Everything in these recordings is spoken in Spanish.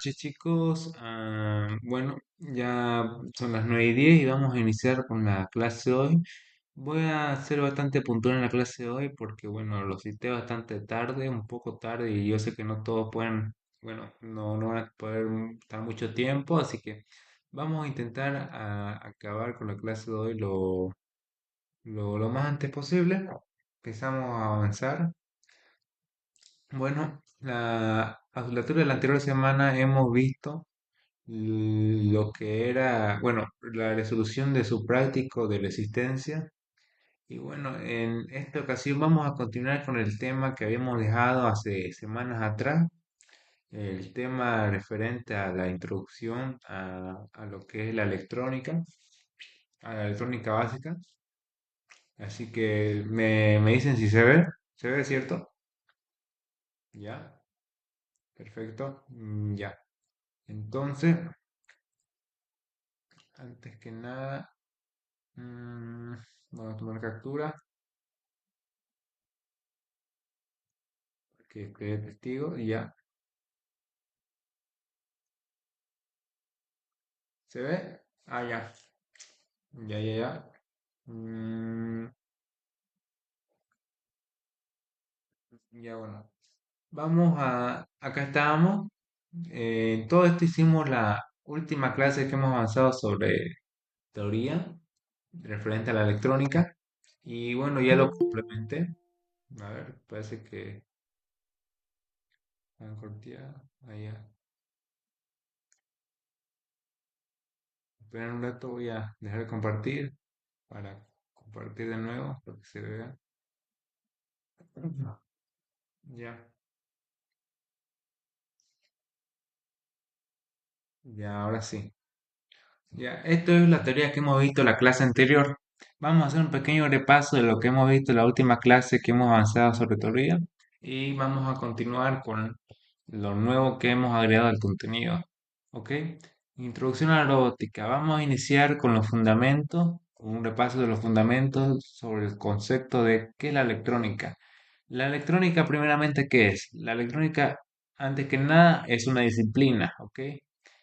noches, chicos. Bueno, ya son las 9:10 y vamos a iniciar con la clase de hoy. Voy a ser bastante puntual en la clase de hoy porque, bueno, lo cité bastante tarde, un poco tarde, y yo sé que no todos pueden, bueno, no van a poder estar mucho tiempo, así que vamos a intentar acabar con la clase de hoy lo más antes posible. Empezamos a avanzar. Bueno, a la altura de la anterior semana hemos visto lo que era, bueno, la resolución de su práctico de la existencia. Y bueno, en esta ocasión vamos a continuar con el tema que habíamos dejado hace semanas atrás, el tema referente a la introducción a lo que es la electrónica, a la electrónica básica. Así que me dicen si se ve, ¿cierto? Ya, perfecto, ya. Entonces, antes que nada, mm, vamos a tomar captura, que quede testigo y ya. ¿Se ve? Ah, ya. Ya. Mm, ya, bueno. Acá estábamos. En todo esto hicimos la última clase que hemos avanzado sobre teoría referente a la electrónica. Y bueno, ya lo complementé. A ver, parece que han corteado. Allá. Esperen un rato, voy a dejar de compartir para compartir de nuevo para que se vea. Ya, ya, ahora sí. Ya, esto es la teoría que hemos visto en la clase anterior. Vamos a hacer un pequeño repaso de lo que hemos visto en la última clase que hemos avanzado sobre teoría y vamos a continuar con lo nuevo que hemos agregado al contenido. ¿Ok? Introducción a la robótica. Vamos a iniciar con los fundamentos, con un repaso de los fundamentos sobre el concepto de qué es la electrónica. La electrónica, primeramente, ¿qué es? La electrónica, antes que nada, es una disciplina, ¿ok?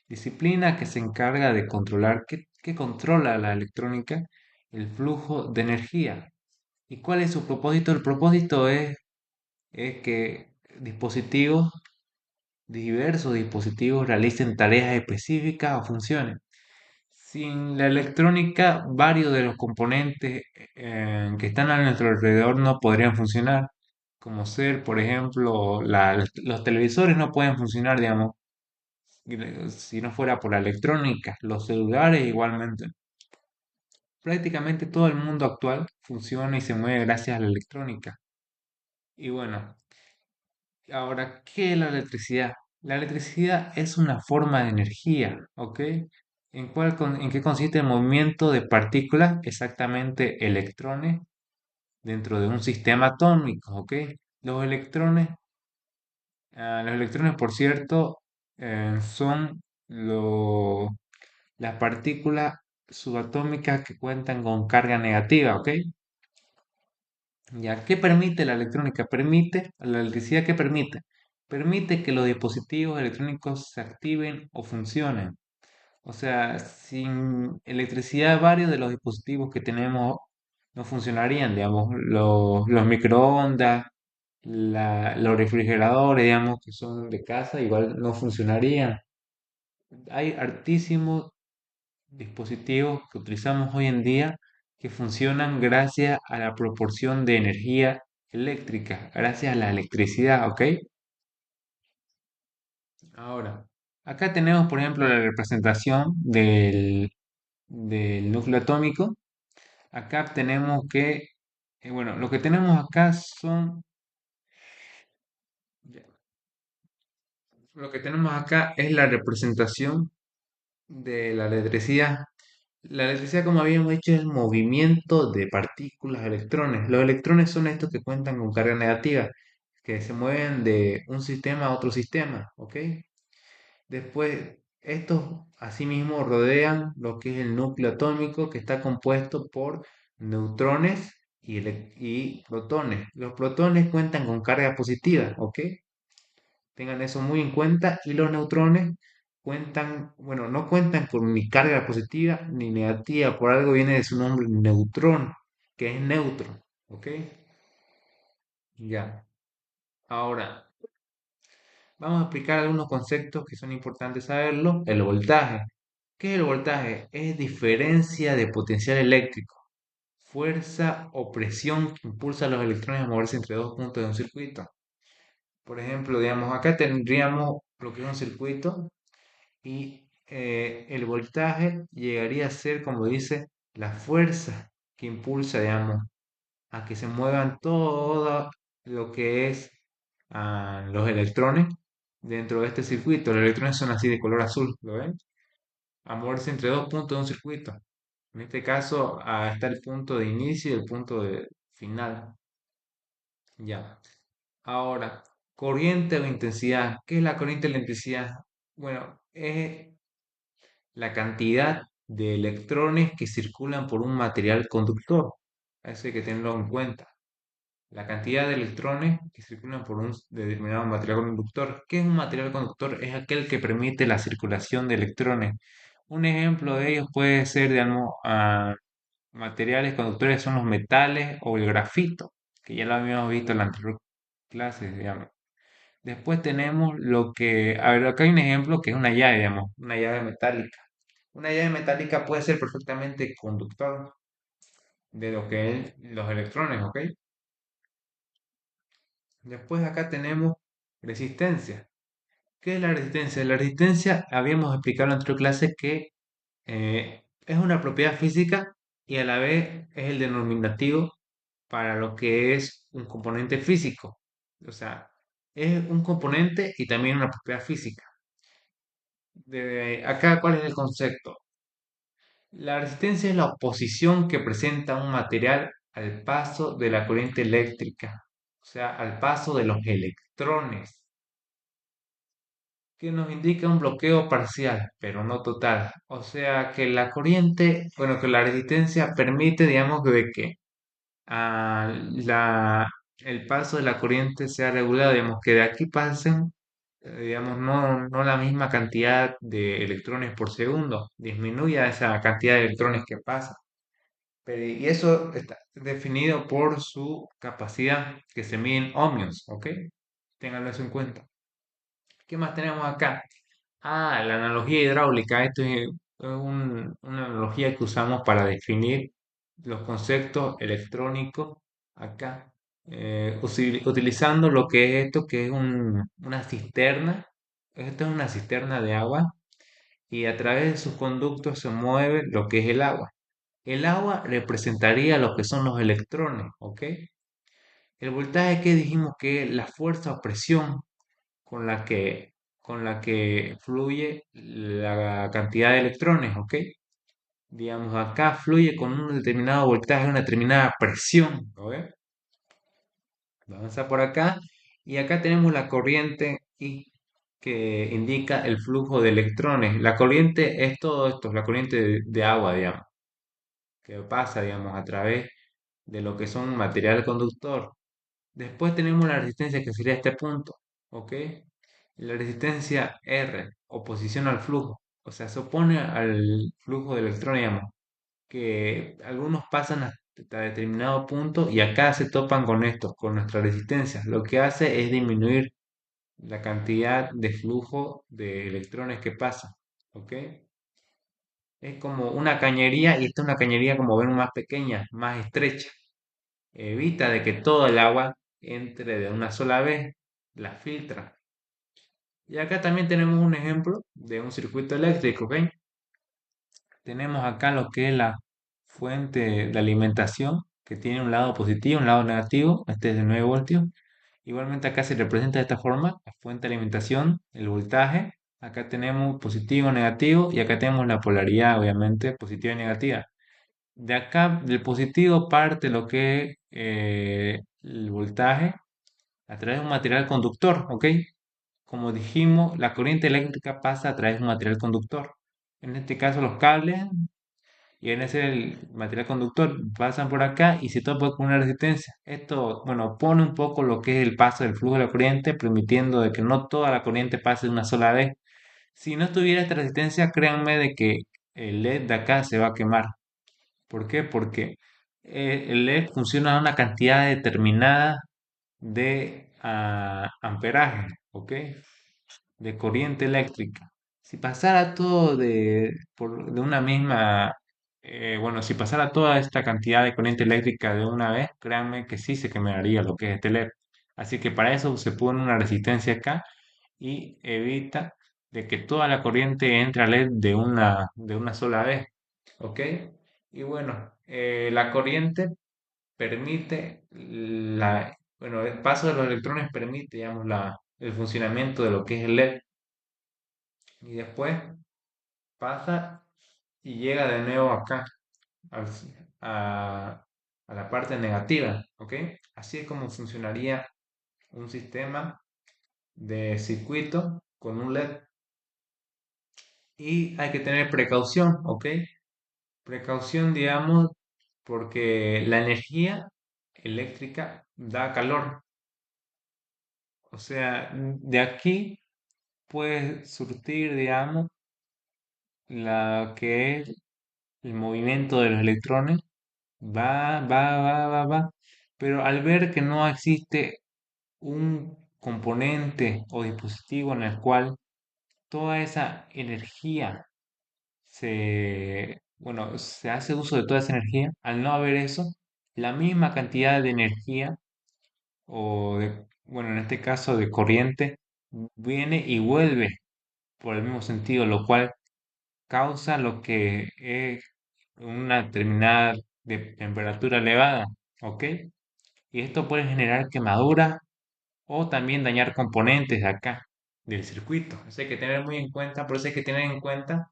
Disciplina que se encarga de controlar, ¿qué controla la electrónica? El flujo de energía. ¿Y cuál es su propósito? El propósito es que dispositivos, diversos dispositivos realicen tareas específicas o funciones. Sin la electrónica, varios de los componentes que están a nuestro alrededor no podrían funcionar, como ser, por ejemplo, los televisores no pueden funcionar, digamos, si no fuera por la electrónica, los celulares igualmente. Prácticamente todo el mundo actual funciona y se mueve gracias a la electrónica. Y bueno, ahora, ¿qué es la electricidad? La electricidad es una forma de energía, ¿ok? ¿En qué consiste el movimiento de partículas? Exactamente electrones dentro de un sistema atómico, ¿ok? Los electrones, los electrones, por cierto, son las partículas subatómicas que cuentan con carga negativa, ¿ok? Ya, ¿qué permite la electrónica? La electricidad, ¿qué permite? Permite que los dispositivos electrónicos se activen o funcionen. O sea, sin electricidad varios de los dispositivos que tenemos no funcionarían, digamos, los microondas, los refrigeradores, digamos, que son de casa, igual no funcionarían. Hay hartísimos dispositivos que utilizamos hoy en día que funcionan gracias a la proporción de energía eléctrica, gracias a la electricidad, ¿ok? Ahora, acá tenemos, por ejemplo, la representación del núcleo atómico. Acá tenemos bueno, lo que tenemos acá lo que tenemos acá es la representación de la electricidad. La electricidad, como habíamos dicho, es el movimiento de partículas, electrones. Los electrones son estos que cuentan con carga negativa, que se mueven de un sistema a otro sistema, ¿ok? Después, estos asimismo rodean lo que es el núcleo atómico, que está compuesto por neutrones y protones. Los protones cuentan con carga positiva, ¿ok? Tengan eso muy en cuenta. Y los neutrones bueno, no cuentan con ni carga positiva ni negativa, por algo viene de su nombre neutrón, que es neutro, ¿ok? Ya. Ahora, vamos a explicar algunos conceptos que son importantes saberlo. El voltaje. ¿Qué es el voltaje? Es diferencia de potencial eléctrico, fuerza o presión que impulsa a los electrones a moverse entre dos puntos de un circuito. Por ejemplo, digamos, acá tendríamos lo que es un circuito y el voltaje llegaría a ser, como dice, la fuerza que impulsa, digamos, a que se muevan todo lo que es los electrones dentro de este circuito. Los electrones son así de color azul, ¿lo ven? A moverse entre dos puntos de un circuito. En este caso, está el punto de inicio y el punto de final. Ya. Ahora, corriente o intensidad. ¿Qué es la corriente o la intensidad? Bueno, es la cantidad de electrones que circulan por un material conductor. Eso hay que tenerlo en cuenta. La cantidad de electrones que circulan por un determinado material conductor. ¿Qué es un material conductor? Es aquel que permite la circulación de electrones. Un ejemplo de ellos puede ser, digamos, materiales conductores son los metales o el grafito, que ya lo habíamos visto en la anterior clase, digamos. Después tenemos a ver, acá hay un ejemplo que es una llave, digamos, una llave metálica. Una llave metálica puede ser perfectamente conductor de lo que es los electrones, ¿ok? Después acá tenemos resistencia. ¿Qué es la resistencia? La resistencia, habíamos explicado en la anterior clase que es una propiedad física y a la vez es el denominativo para lo que es un componente físico. O sea, es un componente y también una propiedad física. Acá, ¿cuál es el concepto? La resistencia es la oposición que presenta un material al paso de la corriente eléctrica, o sea, al paso de los electrones, que nos indica un bloqueo parcial, pero no total. O sea, que la corriente, bueno, que la resistencia permite, digamos, de que ah, la, el paso de la corriente sea regulado, digamos, que de aquí pasen, digamos, no la misma cantidad de electrones por segundo, disminuya esa cantidad de electrones que pasa. Y eso está definido por su capacidad, que se mide en ohmios, ¿ok? Ténganlo eso en cuenta. ¿Qué más tenemos acá? La analogía hidráulica. Esto es una analogía que usamos para definir los conceptos electrónicos acá, utilizando lo que es esto, que es una cisterna. Esto es una cisterna de agua y a través de sus conductos se mueve lo que es el agua. El agua representaría lo que son los electrones, ¿ok? El voltaje que dijimos que es la fuerza o presión con la que, con la que fluye la cantidad de electrones, ¿ok? Digamos, acá fluye con un determinado voltaje, una determinada presión, ¿no ve? Avanza por acá y acá tenemos la corriente I que indica el flujo de electrones. La corriente es todo esto, la corriente de agua, digamos, que pasa, digamos, a través de lo que son material conductor. Después tenemos la resistencia que sería este punto, ¿ok? La resistencia R, oposición al flujo, o sea, se opone al flujo de electrones, digamos, que algunos pasan hasta determinado punto y acá se topan con esto, con nuestra resistencia. Lo que hace es disminuir la cantidad de flujo de electrones que pasa, ¿ok? Es como una cañería y esta es una cañería como ven más pequeña, más estrecha. Evita de que todo el agua entre de una sola vez, la filtra. Y acá también tenemos un ejemplo de un circuito eléctrico, ¿ok? Tenemos acá lo que es la fuente de alimentación, que tiene un lado positivo, un lado negativo, este es de 9 voltios. Igualmente acá se representa de esta forma, la fuente de alimentación, el voltaje. Acá tenemos positivo, negativo y acá tenemos la polaridad, obviamente, positiva y negativa. De acá, del positivo parte lo que es el voltaje a través de un material conductor, ¿ok? Como dijimos, la corriente eléctrica pasa a través de un material conductor. En este caso, los cables, y en ese el material conductor pasan por acá y se topa con una resistencia. Esto, bueno, pone un poco lo que es el paso del flujo de la corriente, permitiendo de que no toda la corriente pase de una sola vez, Si no tuviera esta resistencia, créanme de que el LED de acá se va a quemar. ¿Por qué? Porque el LED funciona a una cantidad determinada de amperaje, ¿ok? De corriente eléctrica. Si pasara todo de una misma, bueno, si pasara toda esta cantidad de corriente eléctrica de una vez, créanme que sí se quemaría lo que es este LED. Así que para eso se pone una resistencia acá y evita de que toda la corriente entre al LED de una sola vez, ¿ok? Y bueno, la corriente permite bueno, el paso de los electrones permite, digamos, el funcionamiento de lo que es el LED y después pasa y llega de nuevo acá al- a, a la parte negativa, ¿ok? Así es como funcionaría un sistema de circuito con un LED y hay que tener precaución, ¿ok? Precaución, digamos, porque la energía eléctrica da calor. O sea, de aquí puedes surtir, digamos, la que es el movimiento de los electrones. Va. Pero al ver que no existe un componente o dispositivo en el cual toda esa energía bueno, se hace uso de toda esa energía, al no haber eso, la misma cantidad de energía bueno, en este caso de corriente, viene y vuelve por el mismo sentido, lo cual causa lo que es una determinada temperatura elevada, ¿ok? Y esto puede generar quemaduras o también dañar componentes de acá, del circuito. Eso hay que tener muy en cuenta, por eso hay que tener en cuenta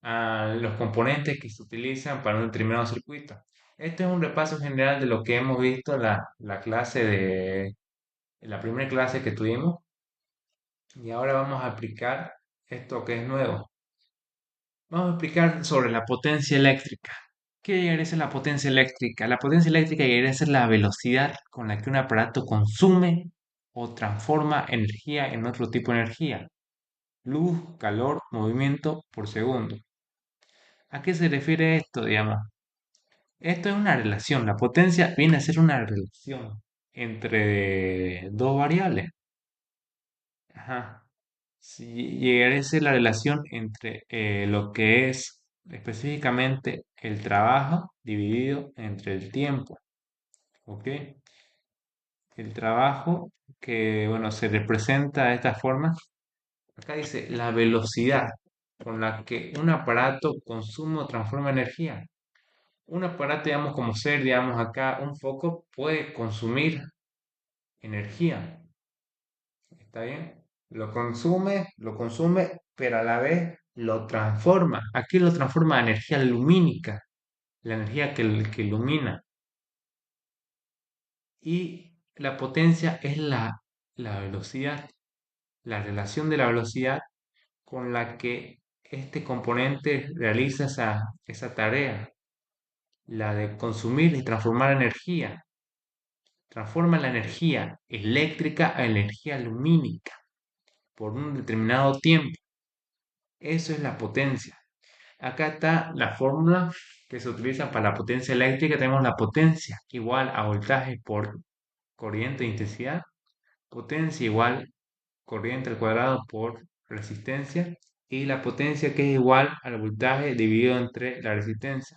los componentes que se utilizan para un determinado circuito. Este es un repaso general de lo que hemos visto en la primera clase que tuvimos y ahora vamos a aplicar esto que es nuevo. Vamos a explicar sobre la potencia eléctrica. ¿Qué llegaría a ser la potencia eléctrica? La potencia eléctrica llegaría a ser la velocidad con la que un aparato consume o transforma energía en otro tipo de energía. Luz, calor, movimiento por segundo. ¿A qué se refiere esto, digamos? Esto es una relación. La potencia viene a ser una relación entre dos variables. Ajá. Si llegaría a ser la relación entre lo que es específicamente el trabajo dividido entre el tiempo. ¿Ok? El trabajo que, bueno, se representa de esta forma. Acá dice la velocidad con la que un aparato consume o transforma energía. Un aparato, digamos, como ser, digamos, acá un foco puede consumir energía. ¿Está bien? Lo consume, pero a la vez lo transforma. Aquí lo transforma a energía lumínica, la energía que ilumina. Y la potencia es la velocidad, la relación de la velocidad con la que este componente realiza esa tarea, la de consumir y transformar energía. Transforma la energía eléctrica a energía lumínica por un determinado tiempo. Eso es la potencia. Acá está la fórmula que se utiliza para la potencia eléctrica. Tenemos la potencia igual a voltaje por corriente de intensidad. Potencia igual corriente al cuadrado por resistencia. Y la potencia que es igual al voltaje dividido entre la resistencia.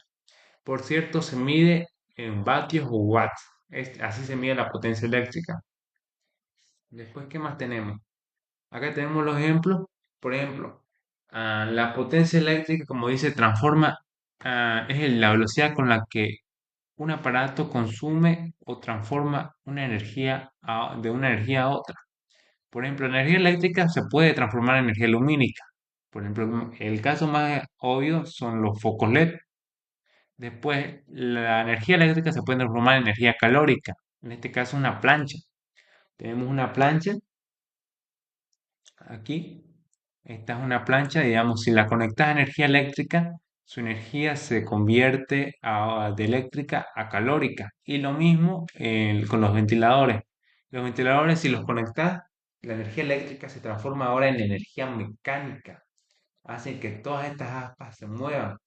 Por cierto, se mide en vatios o watts. Así se mide la potencia eléctrica. Después, ¿qué más tenemos? Acá tenemos los ejemplos. Por ejemplo, la potencia eléctrica, como dice, transforma, la velocidad con la que un aparato consume o transforma una energía de una energía a otra. Por ejemplo, la energía eléctrica se puede transformar en energía lumínica. Por ejemplo, el caso más obvio son los focos LED. Después, la energía eléctrica se puede transformar en energía calórica. En este caso, una plancha. Tenemos una plancha aquí. Esta es una plancha, digamos, si la conectas a energía eléctrica, su energía se convierte de eléctrica a calórica. Y lo mismo con los ventiladores. Los ventiladores, si los conectas, la energía eléctrica se transforma ahora en energía mecánica. hacen que todas estas aspas se muevan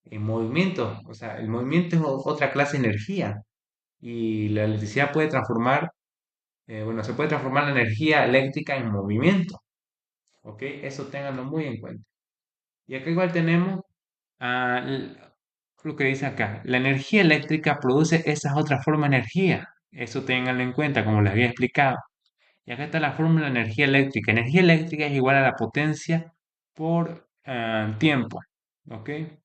en movimiento. O sea, el movimiento es otra clase de energía y la electricidad puede transformar, bueno, se puede transformar la energía eléctrica en movimiento. ¿Ok? Eso ténganlo muy en cuenta. Y acá igual tenemos lo que dice acá. La energía eléctrica produce esas otras formas de energía. Eso ténganlo en cuenta, como les había explicado. Y acá está la fórmula de energía eléctrica. Energía eléctrica es igual a la potencia por tiempo. ¿Ok? Que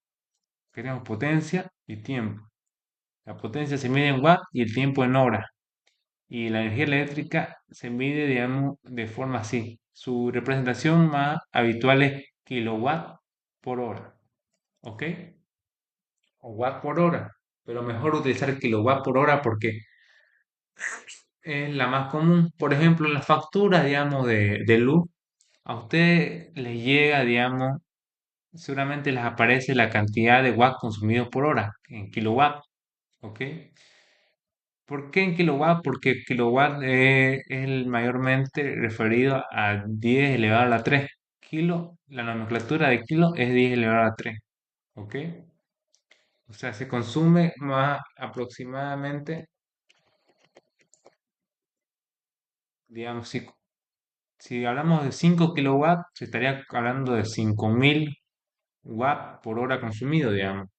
tenemos potencia y tiempo. La potencia se mide en watts y el tiempo en horas. Y la energía eléctrica se mide, digamos, de forma así. Su representación más habitual es kilowatt por hora. ¿Ok? O watt por hora. Pero mejor utilizar kilowatt por hora porque es la más común. Por ejemplo, en la factura, digamos, de luz, a usted les llega, digamos, seguramente les aparece la cantidad de watts consumidos por hora en kilowatt. ¿Ok? ¿Por qué en kilowatt? Porque kilowatt es el mayormente referido a 10 elevado a la 3. Kilo, la nomenclatura de kilo es 10 elevado a la 3. ¿Ok? O sea, se consume más aproximadamente, digamos, si hablamos de 5 kilowatts, se estaría hablando de 5000 watts por hora consumido, digamos.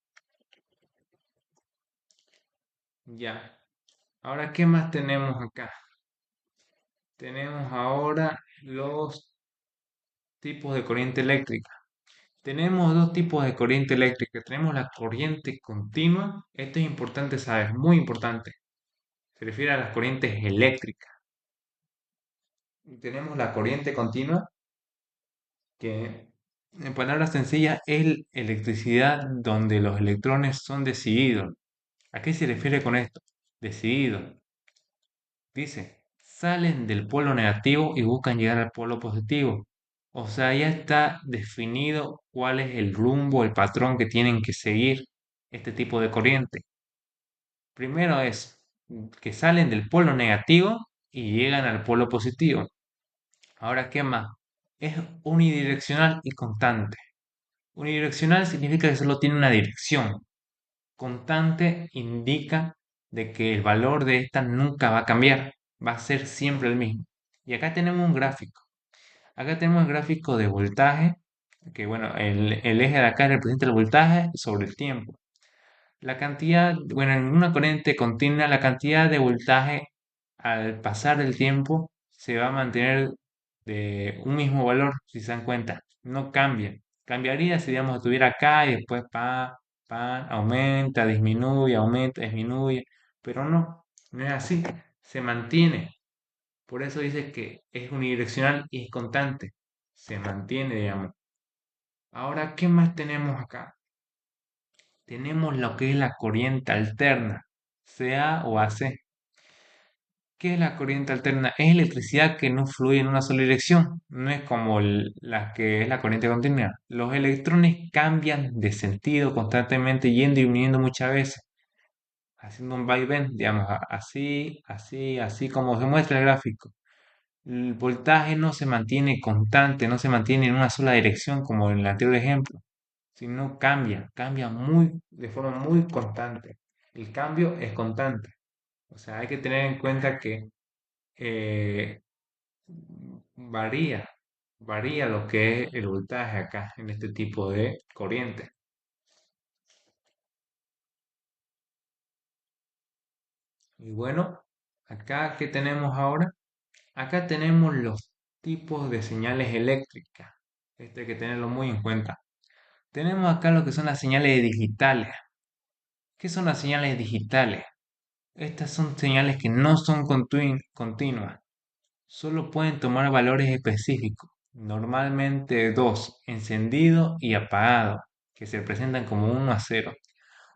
Ya. Ahora, ¿qué más tenemos acá? Tenemos ahora los tipos de corriente eléctrica. Tenemos dos tipos de corriente eléctrica. Tenemos la corriente continua. Esto es importante saber, muy importante. Se refiere a las corrientes eléctricas. Y tenemos la corriente continua, que en palabras sencillas es electricidad donde los electrones son decididos. ¿A qué se refiere con esto? Decididos. Dice, salen del polo negativo y buscan llegar al polo positivo. O sea, ya está definido cuál es el rumbo, el patrón que tienen que seguir este tipo de corriente. Primero es que salen del polo negativo y llegan al polo positivo. Ahora, ¿qué más? Es unidireccional y constante. Unidireccional significa que solo tiene una dirección. Constante indica de que el valor de esta nunca va a cambiar, va a ser siempre el mismo. Y acá tenemos un gráfico. Acá tenemos el gráfico de voltaje, que bueno, el eje de acá representa el voltaje sobre el tiempo. La cantidad, bueno, en una corriente continua, la cantidad de voltaje al pasar el tiempo se va a mantener de un mismo valor, si se dan cuenta, no cambia. Cambiaría si, digamos, estuviera acá y después aumenta, disminuye, disminuye, pero no, no es así, se mantiene. Por eso dice que es unidireccional y es constante, se mantiene, digamos. Ahora, ¿qué más tenemos acá? Tenemos lo que es la corriente alterna, CA o AC. ¿Qué es la corriente alterna? Es electricidad que no fluye en una sola dirección, no es como la que es la corriente continua. Los electrones cambian de sentido constantemente, yendo y viniendo muchas veces, haciendo un vaivén, digamos, así, así, así como se muestra el gráfico. El voltaje no se mantiene constante, no se mantiene en una sola dirección como en el anterior ejemplo, sino cambia, cambia de forma muy constante. El cambio es constante. O sea, hay que tener en cuenta que eh, varía, varía lo que es el voltaje acá en este tipo de corriente. Y bueno, acá, ¿qué tenemos ahora? Acá tenemos los tipos de señales eléctricas. Esto hay que tenerlo muy en cuenta. Tenemos acá lo que son las señales digitales. ¿Qué son las señales digitales? Estas son señales que no son continuas. Solo pueden tomar valores específicos, normalmente dos, encendido y apagado, que se presentan como 1 a 0.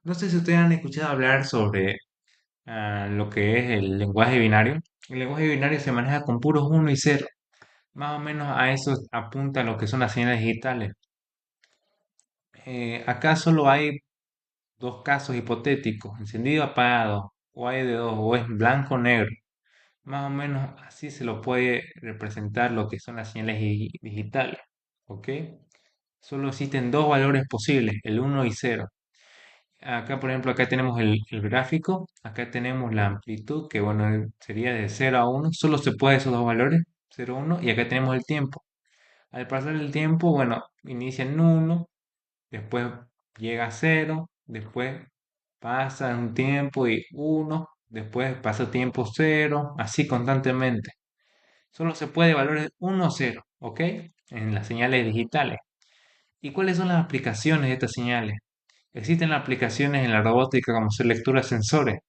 No sé si ustedes han escuchado hablar sobre lo que es el lenguaje binario. El lenguaje binario se maneja con puros 1 y 0. Más o menos a eso apunta lo que son las señales digitales. Acá solo hay dos casos hipotéticos, encendido apagado, o hay de dos, o es blanco o negro. Más o menos así se lo puede representar lo que son las señales digitales. ¿Ok? Solo existen dos valores posibles, el uno y cero. Acá, por ejemplo, acá tenemos el gráfico, acá tenemos la amplitud, que bueno, sería de cero a uno. Solo se puede esos dos valores, cero, uno, y acá tenemos el tiempo. Al pasar el tiempo, bueno, inicia en uno, después llega a cero, después pasa un tiempo y uno, después pasa tiempo cero, así constantemente. Solo se puede valores uno o cero, ¿ok? En las señales digitales. ¿Y cuáles son las aplicaciones de estas señales? Existen aplicaciones en la robótica como hacer lectura de sensores.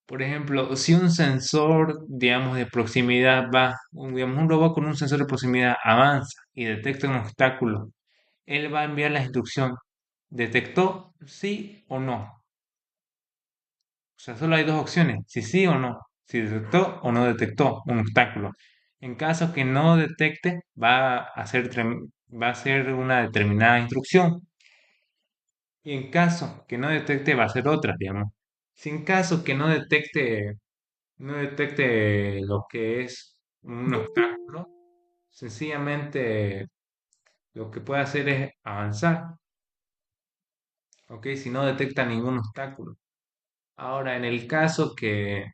Por ejemplo, si un sensor, digamos, de proximidad digamos, un robot con un sensor de proximidad avanza y detecta un obstáculo, él va a enviar la instrucción, ¿detectó sí o no? O sea, solo hay dos opciones, si sí o no, si detectó o no detectó un obstáculo. En caso que no detecte, va a hacer una determinada instrucción. Y en caso que no detecte, va a ser otra, digamos. Si en caso que no detecte lo que es un obstáculo, sencillamente lo que puede hacer es avanzar, ¿ok? Si no detecta ningún obstáculo. Ahora, en el caso que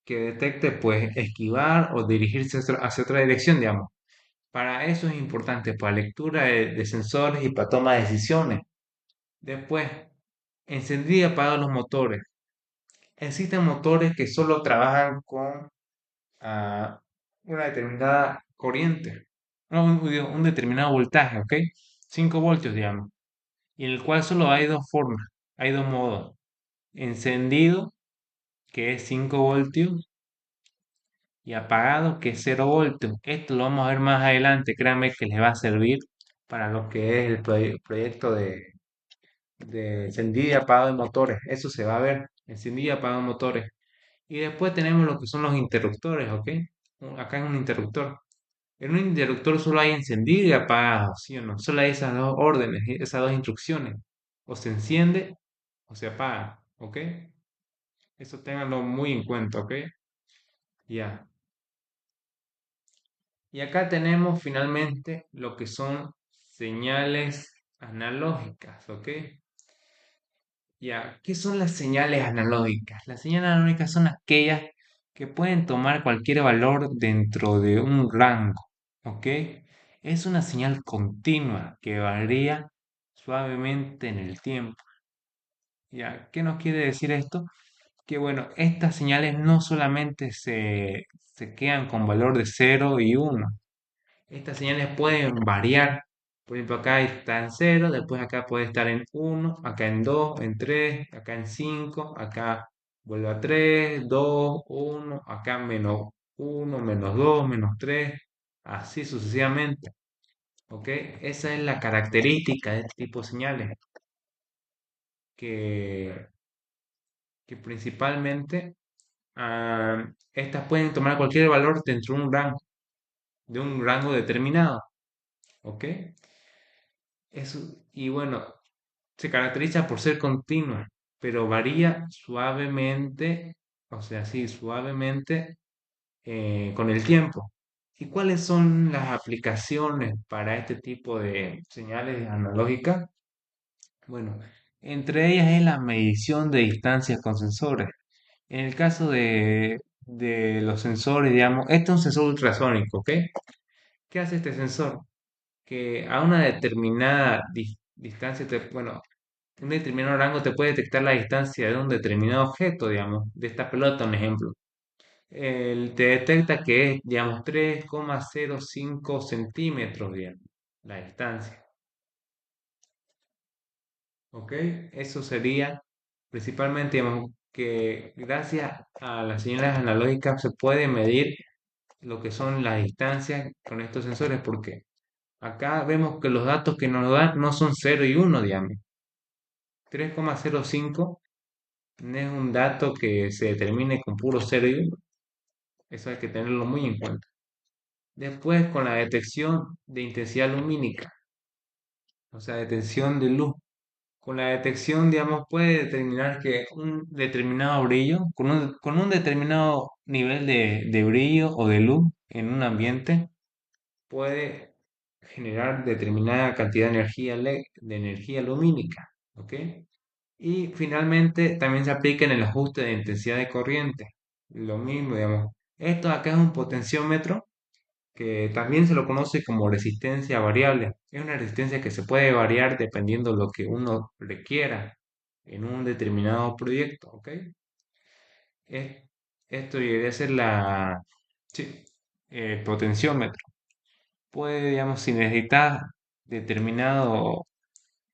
detecte, pues esquivar o dirigirse hacia otra dirección, digamos. Para eso es importante, para lectura de sensores y para toma de decisiones. Después, encendida y apagada los motores. Existen motores que solo trabajan con una determinada corriente, no, un determinado voltaje, ¿ok? 5 voltios, digamos, y en el cual solo hay dos formas, hay dos modos. Encendido, que es 5 voltios, y apagado, que es 0 voltios. Esto lo vamos a ver más adelante, créanme que les va a servir para lo que es el proyecto de encendido y apagado de motores. Eso se va a ver, encendido y apagado de motores. Y después tenemos lo que son los interruptores, ¿ok? Acá es un interruptor. En un interruptor solo hay encendido y apagado, ¿sí o no? Solo hay esas dos órdenes, esas dos instrucciones. O se enciende o se apaga, ¿ok? Eso ténganlo muy en cuenta, ¿ok? Ya. Y acá tenemos finalmente lo que son señales analógicas, ¿ok? Ya, ¿qué son las señales analógicas? Las señales analógicas son aquellas que pueden tomar cualquier valor dentro de un rango, ¿ok? Es una señal continua que varía suavemente en el tiempo. ¿Ya? ¿Qué nos quiere decir esto? Que bueno, estas señales no solamente se quedan con valor de cero y uno. Estas señales pueden variar. Por ejemplo, acá está en cero, después acá puede estar en uno, acá en 2, en 3, acá en 5, acá vuelve a 3, 2, 1, acá menos uno, menos 2, menos 3, así sucesivamente. ¿Ok? Esa es la característica de este tipo de señales, que, que principalmente estas pueden tomar cualquier valor dentro de un rango determinado. ¿Ok? Eso, y bueno, se caracteriza por ser continua, pero varía suavemente, o sea, sí, suavemente con el tiempo. ¿Y cuáles son las aplicaciones para este tipo de señales analógicas? Bueno, entre ellas es la medición de distancias con sensores. En el caso de los sensores, digamos, este es un sensor ultrasónico, ¿ok? ¿Qué hace este sensor? Que a una determinada distancia, bueno, un determinado rango te puede detectar la distancia de un determinado objeto, digamos, de esta pelota, un ejemplo. Él te detecta que es, digamos, 3,05 centímetros, digamos, la distancia. ¿Ok? Eso sería principalmente, digamos, que gracias a las señales analógicas se puede medir lo que son las distancias con estos sensores, porque acá vemos que los datos que nos dan no son cero y uno, digamos. 3,05 no es un dato que se determine con puro cero y uno. Eso hay que tenerlo muy en cuenta. Después, con la detección de intensidad lumínica, o sea, detección de luz. Con la detección, digamos, puede determinar que un determinado brillo, con un determinado nivel de brillo o de luz en un ambiente, puede generar determinada cantidad de energía, de energía lumínica, ¿ok? Y finalmente también se aplica en el ajuste de intensidad de corriente. Lo mismo, digamos. Esto acá es un potenciómetro que también se lo conoce como resistencia variable. Es una resistencia que se puede variar dependiendo de lo que uno requiera en un determinado proyecto, ¿ok? Es- Esto debería ser sí, el potenciómetro. Puede, digamos, si necesitas determinado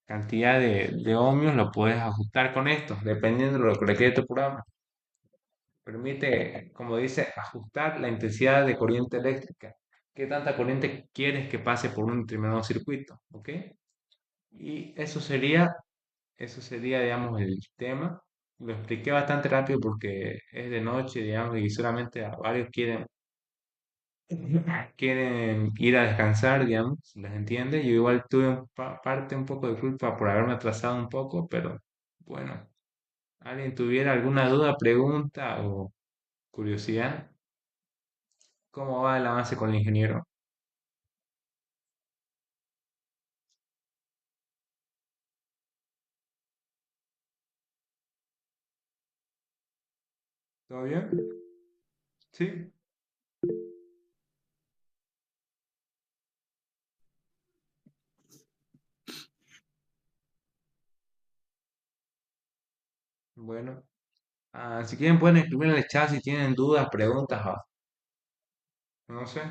cantidad de ohmios, lo puedes ajustar con esto, dependiendo de lo que requiere tu programa. Permite, como dice, ajustar la intensidad de corriente eléctrica. ¿Qué tanta corriente quieres que pase por un determinado circuito? ¿Ok? Y eso sería, digamos, el tema. Lo expliqué bastante rápido porque es de noche, digamos, y solamente a varios quieren ir a descansar, digamos, si les entiende. Yo igual tuve parte un poco de culpa por haberme atrasado un poco, pero bueno, ¿alguien tuviera alguna duda, pregunta o curiosidad? ¿Cómo va el avance con el ingeniero? ¿Todo bien? Sí. Bueno, si quieren pueden escribir en el chat si tienen dudas, preguntas, no sé.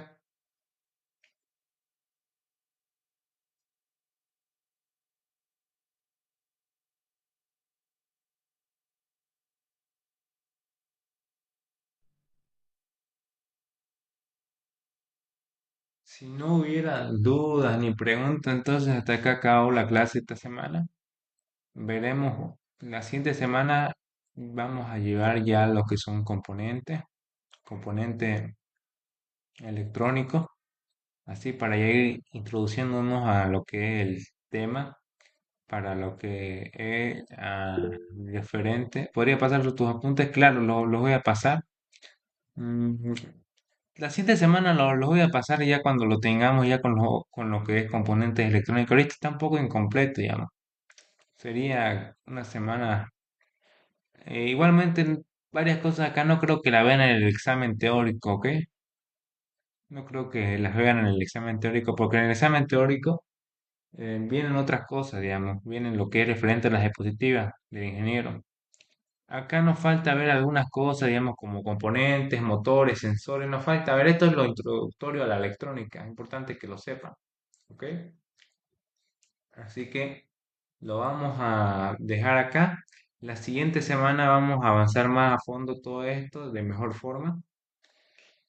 Si no hubiera dudas ni preguntas, entonces hasta acá acabó la clase esta semana. Veremos, la siguiente semana vamos a llevar ya lo que son componentes electrónicos, así para ya ir introduciéndonos a lo que es el tema, para lo que es referente. Podría pasar tus apuntes, claro, los voy a pasar. Mm, La siguiente semana lo voy a pasar ya cuando lo tengamos ya con lo que es componentes electrónicos. Ahorita está un poco incompleto, digamos. Sería una semana. Igualmente, varias cosas acá no creo que la vean en el examen teórico, ¿ok? No creo que las vean en el examen teórico, porque en el examen teórico vienen otras cosas, digamos. Vienen lo que es referente a las diapositivas del ingeniero. Acá nos falta ver algunas cosas, digamos, como componentes, motores, sensores. Nos falta ver, esto es lo introductorio a la electrónica. Es importante que lo sepan. ¿Ok? Así que lo vamos a dejar acá. La siguiente semana vamos a avanzar más a fondo todo esto de mejor forma.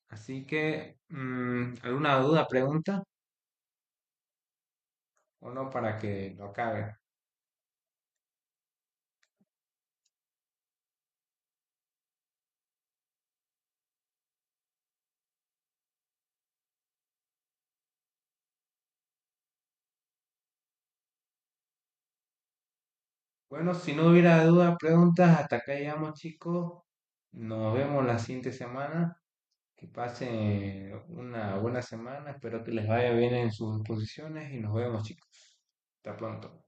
Así que, ¿alguna duda, pregunta? ¿O no para que lo acabe? Bueno, si no hubiera dudas, preguntas, hasta acá llegamos, chicos. Nos vemos la siguiente semana. Que pasen una buena semana. Espero que les vaya bien en sus posiciones y nos vemos, chicos. Hasta pronto.